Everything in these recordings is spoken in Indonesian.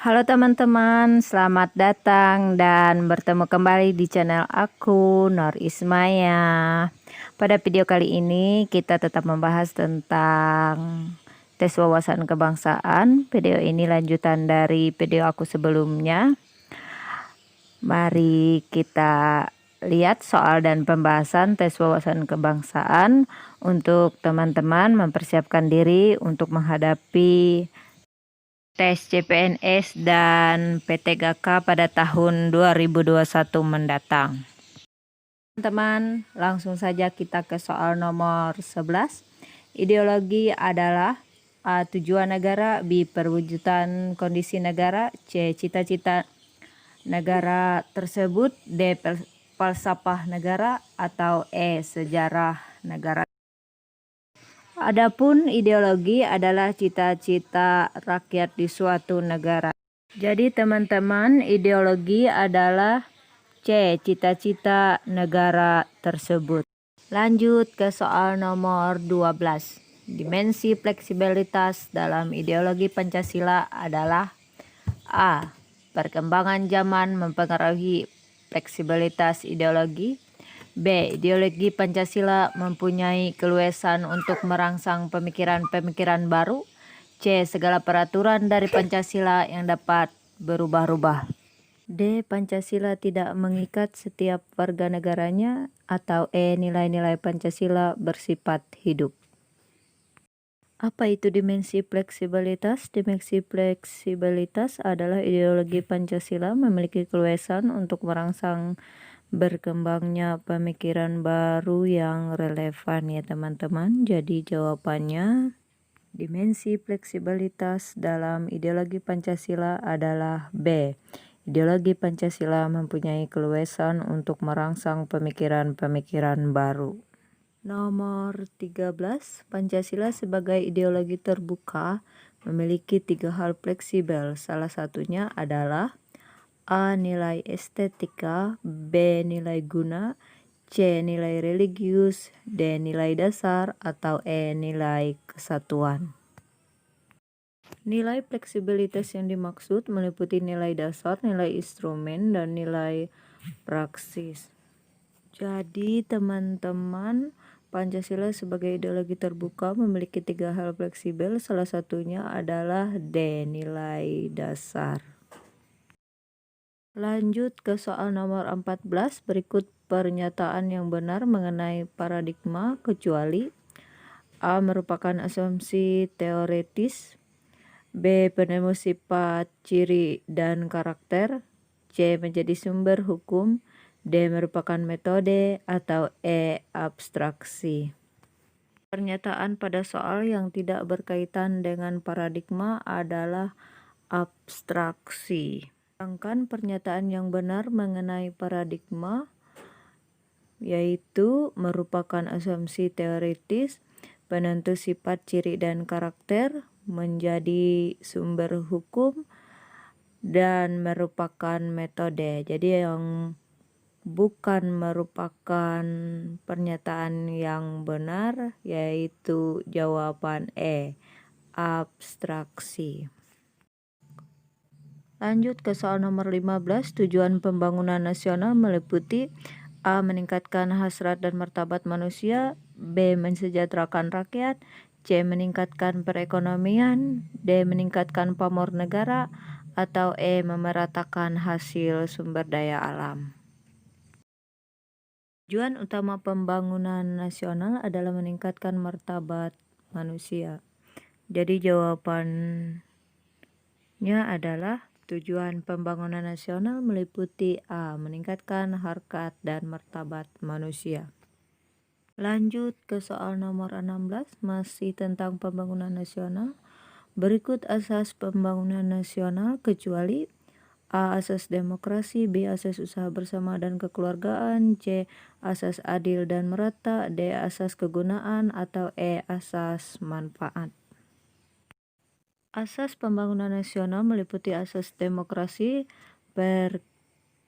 Halo teman-teman, selamat datang dan bertemu kembali di channel aku, Nur Ismaya. Pada video kali ini kita tetap membahas tentang tes wawasan kebangsaan. Video ini lanjutan dari video aku sebelumnya. Mari kita lihat soal dan pembahasan tes wawasan kebangsaan untuk teman-teman mempersiapkan diri untuk menghadapi tes CPNS dan PTGK pada tahun 2021 mendatang. Teman-teman, langsung saja kita ke soal nomor 11. Ideologi adalah A. Tujuan negara, B. Perwujudan kondisi negara, C. Cita-cita negara tersebut, D. Falsafah negara, atau E. Sejarah negara. Adapun ideologi adalah cita-cita rakyat di suatu negara. Jadi teman-teman, ideologi adalah C. Cita-cita negara tersebut. Lanjut ke soal nomor 12. Dimensi fleksibilitas dalam ideologi Pancasila adalah A. Perkembangan zaman mempengaruhi fleksibilitas ideologi. B. Ideologi Pancasila mempunyai keluasan untuk merangsang pemikiran-pemikiran baru. C. Segala peraturan dari Pancasila yang dapat berubah-ubah. D. Pancasila tidak mengikat setiap warga negaranya. Atau E. Nilai-nilai Pancasila bersifat hidup. Apa itu dimensi fleksibilitas? Dimensi fleksibilitas adalah ideologi Pancasila memiliki keluasan untuk merangsang berkembangnya pemikiran baru yang relevan ya teman-teman. Jadi jawabannya dimensi fleksibilitas dalam ideologi Pancasila adalah B. Ideologi Pancasila mempunyai keluasan untuk merangsang pemikiran-pemikiran baru. Nomor 13, Pancasila sebagai ideologi terbuka memiliki 3 hal fleksibel. Salah satunya adalah A. Nilai estetika, B. Nilai guna, C. Nilai religius, D. Nilai dasar, atau E. Nilai kesatuan. Nilai fleksibilitas yang dimaksud meliputi nilai dasar, nilai instrumen, dan nilai praksis. Jadi teman-teman, Pancasila sebagai ideologi terbuka memiliki 3 hal fleksibel. Salah satunya adalah D. Nilai dasar. Lanjut ke soal nomor 14. Berikut pernyataan yang benar mengenai paradigma kecuali A. Merupakan asumsi teoretis, B. Penemu sifat, ciri, dan karakter, C. Menjadi sumber hukum, D. Merupakan metode, atau E. Abstraksi. Pernyataan pada soal yang tidak berkaitan dengan paradigma adalah abstraksi. Sedangkan pernyataan yang benar mengenai paradigma yaitu merupakan asumsi teoritis, penentu sifat, ciri, dan karakter, menjadi sumber hukum, dan merupakan metode. Jadi yang bukan merupakan pernyataan yang benar yaitu jawaban E, abstraksi. Lanjut ke soal nomor 15. Tujuan pembangunan nasional meliputi A. Meningkatkan hasrat dan martabat manusia, B. Mensejahterakan rakyat, C. Meningkatkan perekonomian, D. Meningkatkan pamor negara, atau E. Memeratakan hasil sumber daya alam. Tujuan utama pembangunan nasional adalah meningkatkan martabat manusia. Jadi jawabannya adalah tujuan pembangunan nasional meliputi A. Meningkatkan harkat dan martabat manusia. Lanjut ke soal nomor 16, masih tentang pembangunan nasional. Berikut asas pembangunan nasional kecuali A. Asas demokrasi, B. Asas usaha bersama dan kekeluargaan, C. Asas adil dan merata, D. Asas kegunaan, atau E. Asas manfaat. Asas pembangunan nasional meliputi asas demokrasi,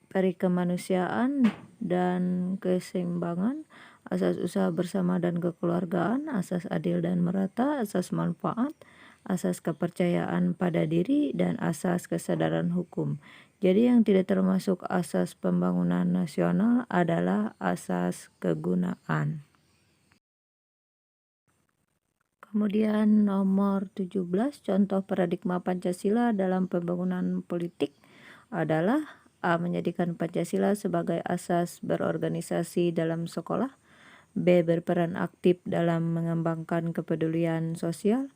perikemanusiaan, dan keseimbangan, asas usaha bersama dan kekeluargaan, asas adil dan merata, asas manfaat, asas kepercayaan pada diri, dan asas kesadaran hukum. Jadi yang tidak termasuk asas pembangunan nasional adalah asas kegunaan. Kemudian nomor 17, contoh paradigma Pancasila dalam pembangunan politik adalah A. Menjadikan Pancasila sebagai asas berorganisasi dalam sekolah. B. Berperan aktif dalam mengembangkan kepedulian sosial.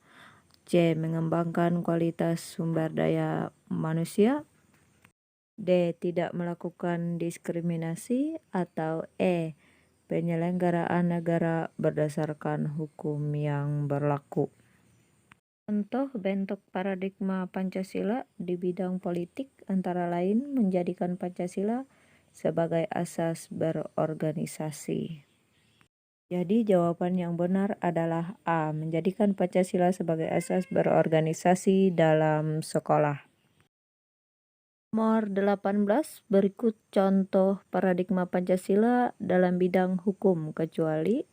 C. Mengembangkan kualitas sumber daya manusia. D. Tidak melakukan diskriminasi. Atau E. Penyelenggaraan negara berdasarkan hukum yang berlaku. Contoh bentuk paradigma Pancasila di bidang politik antara lain menjadikan Pancasila sebagai asas berorganisasi. Jadi jawaban yang benar adalah A. Menjadikan Pancasila sebagai asas berorganisasi dalam sekolah. Nomor 18, berikut contoh paradigma Pancasila dalam bidang hukum kecuali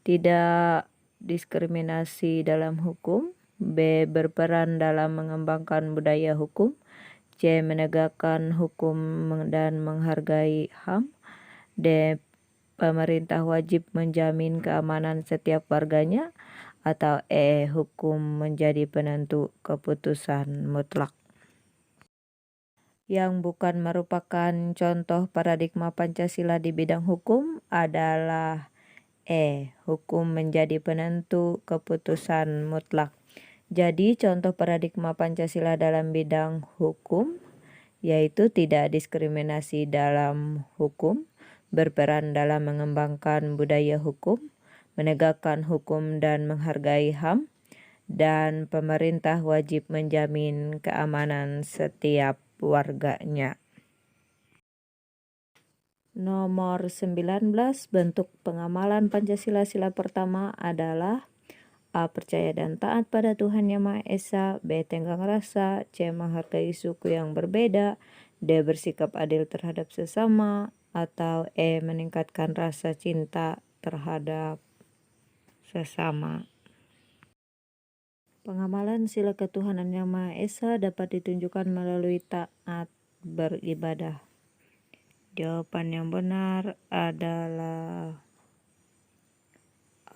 tidak diskriminasi dalam hukum, B. Berperan dalam mengembangkan budaya hukum, C. Menegakkan hukum dan menghargai HAM, D. Pemerintah wajib menjamin keamanan setiap warganya, atau E. Hukum menjadi penentu keputusan mutlak. Yang bukan merupakan contoh paradigma Pancasila di bidang hukum adalah E. Hukum menjadi penentu keputusan mutlak. Jadi contoh paradigma Pancasila dalam bidang hukum yaitu tidak diskriminasi dalam hukum, berperan dalam mengembangkan budaya hukum, menegakkan hukum dan menghargai HAM, dan pemerintah wajib menjamin keamanan setiap warganya. Nomor 19, bentuk pengamalan Pancasila sila pertama adalah A. Percaya dan taat pada Tuhan Yang Maha Esa, B. Tenggang rasa, C. Menghargai suku yang berbeda, D. Bersikap adil terhadap sesama, atau E. Meningkatkan rasa cinta terhadap sesama. Pengamalan sila ketuhanan Yang Maha Esa dapat ditunjukkan melalui taat beribadah. Jawaban yang benar adalah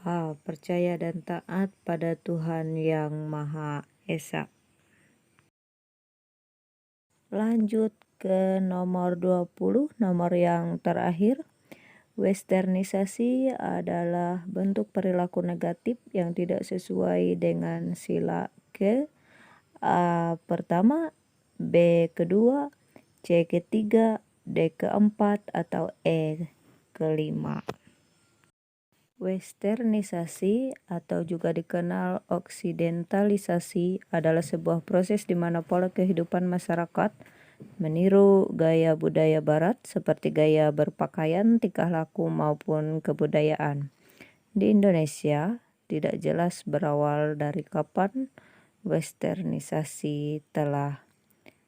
A. Percaya dan taat pada Tuhan Yang Maha Esa. Lanjut ke nomor 20, nomor yang terakhir. Westernisasi adalah bentuk perilaku negatif yang tidak sesuai dengan sila ke A pertama, B kedua, C ketiga, D keempat, atau E kelima. Westernisasi atau juga dikenal oksidentalisasi adalah sebuah proses di mana pola kehidupan masyarakat meniru gaya budaya barat seperti gaya berpakaian, tingkah laku maupun kebudayaan. Di Indonesia tidak jelas berawal dari kapan westernisasi telah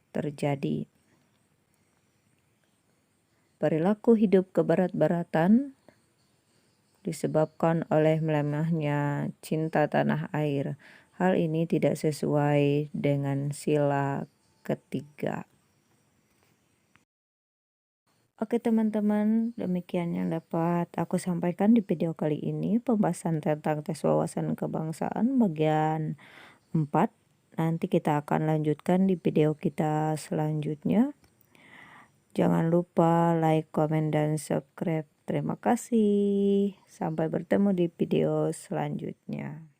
terjadi. Perilaku hidup kebarat-baratan disebabkan oleh melemahnya cinta tanah air. Hal ini tidak sesuai dengan sila ketiga. Oke teman-teman, demikian yang dapat aku sampaikan di video kali ini, pembahasan tentang tes wawasan kebangsaan bagian 4. Nanti kita akan lanjutkan di video kita selanjutnya. Jangan lupa like, komen, dan subscribe. Terima kasih. Sampai bertemu di video selanjutnya.